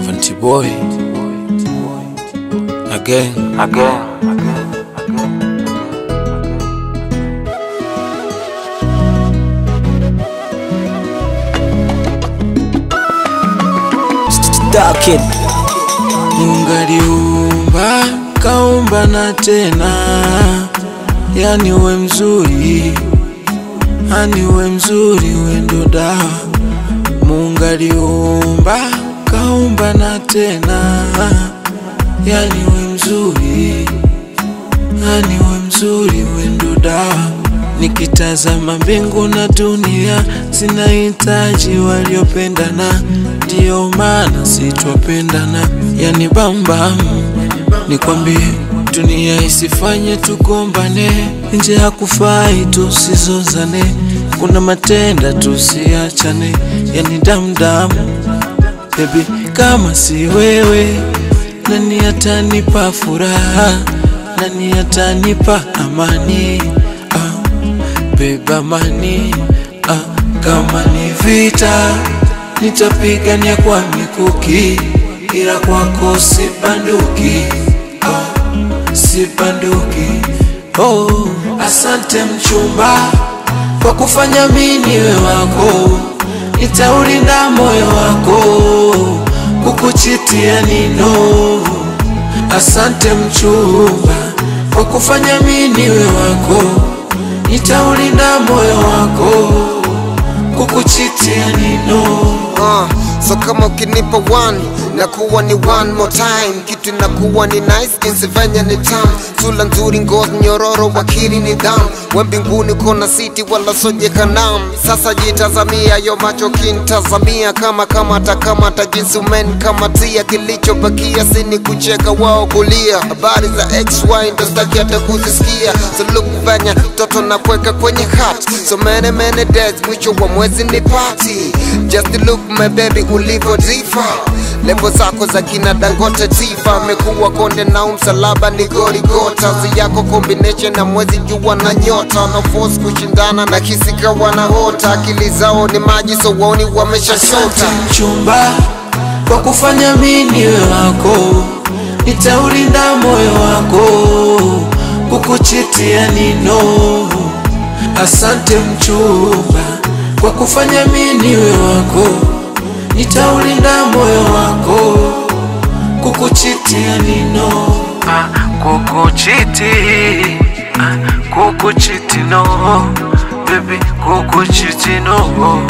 Vanti boy again. Kid. Mungu aliumba kaumba na tena, yani we mzuri, yani we mzuri, we ndo dawa. Mungu aliumba kaumba na tena, yani we mzuri, yani we mzuri, we ndo dawa. Nikitazama mbingu na dunia, zinahitaji waliopendana, ndio maana sitwapendana, yani bambam. Nikwambie dunia isifanye tugombane, nje hakufai tusizozane, kuna matenda tusiachane, yani damdam. Baby kama si wewe, nani atanipa furaha, nani atanipa amani? Beba mani, kama ni vita nitapigania kwa mikuki, ila kwako sibanduki, sibanduki. Asante mchumba kwa kufanya mimi niwe wako, nitaulinda moyo wako, kukuchitia nino. Asante mchumba kwa kufanya mimi niwe wako, nitaulinda moyo wako, kukuchitia nino. So kama ukinipa one, nakuwa ni one more time. Kitu nakuwa ni nice, insivenya ni tamu. Sula nzuri, ngozi nyororo, wakili ni damu. We mbinguni kona city wala soje kanam. Sasa jitazamia, yo macho kintazamia, kama takamata jinsi umen kama tia. Kilicho bakia sini kucheka wao kulia, habari za XY ndo staki hata kuzisikia. So look venya, toto na kweka kwenye hat. So many days, mwisho wa mwezi ni party. Just look my baby ulivo difa, levo zako za kina Dangote Tifa. Mekuwa konde na msalaba ni Goligota, zi yako combination na mwezi jua na nyota. No force kushindana na kisika wanahota, akili zao ni maji so waoni wameshashota. Asante mchumba kwa kufanya mimi niwe wako, nitaulinda moyo wako, kukuchitia nino. Asante mchumba kwa kufanya mimi niwe wako, nitaulinda moyo wako, kukuchitia nino. Kukuchiti no, baby, kukuchiti no.